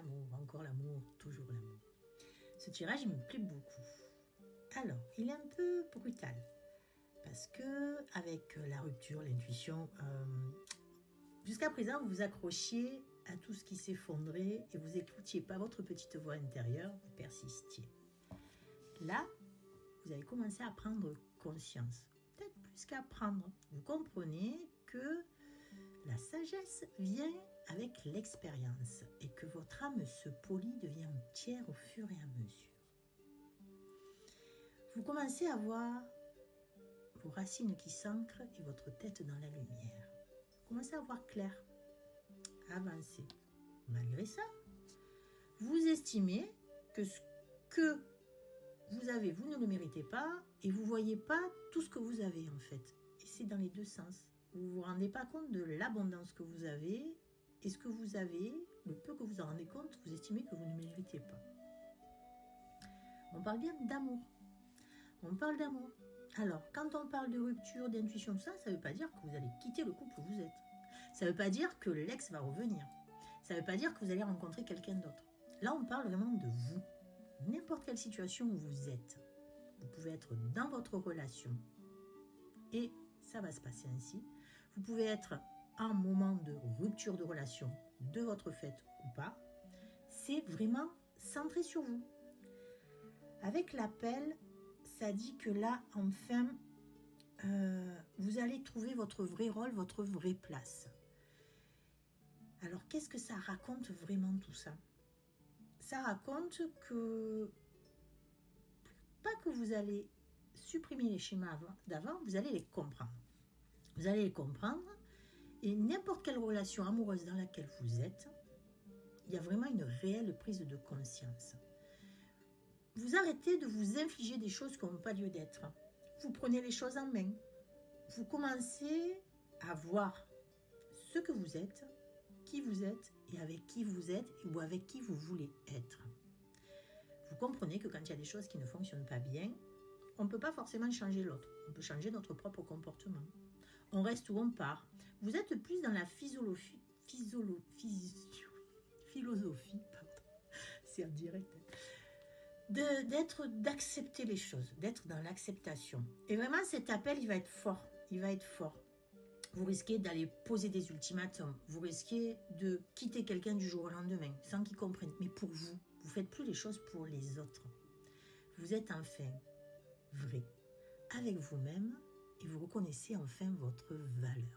L'amour, encore l'amour, toujours l'amour. Ce tirage, il me plaît beaucoup. Alors, il est un peu brutal. Parce que, avec la rupture, l'intuition, jusqu'à présent, vous vous accrochiez à tout ce qui s'effondrait et vous n'écoutiez pas votre petite voix intérieure, vous persistiez. Là, vous avez commencé à prendre conscience. Peut-être plus qu'à prendre. Vous comprenez que la sagesse vient avec l'expérience et que votre âme se polit, devient tiers au fur et à mesure. Vous commencez à voir vos racines qui s'ancrent et votre tête dans la lumière. Vous commencez à voir clair, à avancer. Malgré ça, vous estimez que ce que vous avez, vous ne le méritez pas et vous ne voyez pas tout ce que vous avez en fait. Et c'est dans les deux sens. Vous ne vous rendez pas compte de l'abondance que vous avez et ce que vous avez, le peu que vous en rendez compte, vous estimez que vous ne méritez pas. On parle bien d'amour. On parle d'amour. Alors, quand on parle de rupture, d'intuition, tout ça, ça ne veut pas dire que vous allez quitter le couple où vous êtes. Ça ne veut pas dire que l'ex va revenir. Ça ne veut pas dire que vous allez rencontrer quelqu'un d'autre. Là, on parle vraiment de vous. N'importe quelle situation où vous êtes. Vous pouvez être dans votre relation et ça va se passer ainsi. Vous pouvez être en moment de rupture de relation de votre fait ou pas. C'est vraiment centré sur vous. Avec l'appel, ça dit que là, enfin, vous allez trouver votre vrai rôle, votre vraie place. Alors, qu'est-ce que ça raconte vraiment tout ça? Ça raconte que, pas que vous allez supprimer les schémas d'avant, vous allez les comprendre. Vous allez les comprendre et n'importe quelle relation amoureuse dans laquelle vous êtes, il y a vraiment une réelle prise de conscience. Vous arrêtez de vous infliger des choses qui n'ont pas lieu d'être. Vous prenez les choses en main. Vous commencez à voir ce que vous êtes, qui vous êtes et avec qui vous êtes ou avec qui vous voulez être. Vous comprenez que quand il y a des choses qui ne fonctionnent pas bien, on ne peut pas forcément changer l'autre. On peut changer notre propre comportement. On reste où on part. Vous êtes plus dans la philosophie, pardon, c'est en direct, d'accepter les choses, d'être dans l'acceptation. Et vraiment, cet appel, il va être fort. Il va être fort. Vous risquez d'aller poser des ultimatums. Vous risquez de quitter quelqu'un du jour au lendemain, sans qu'il comprenne. Mais pour vous, vous ne faites plus les choses pour les autres. Vous êtes enfin vrai avec vous-même et vous reconnaissez enfin votre valeur.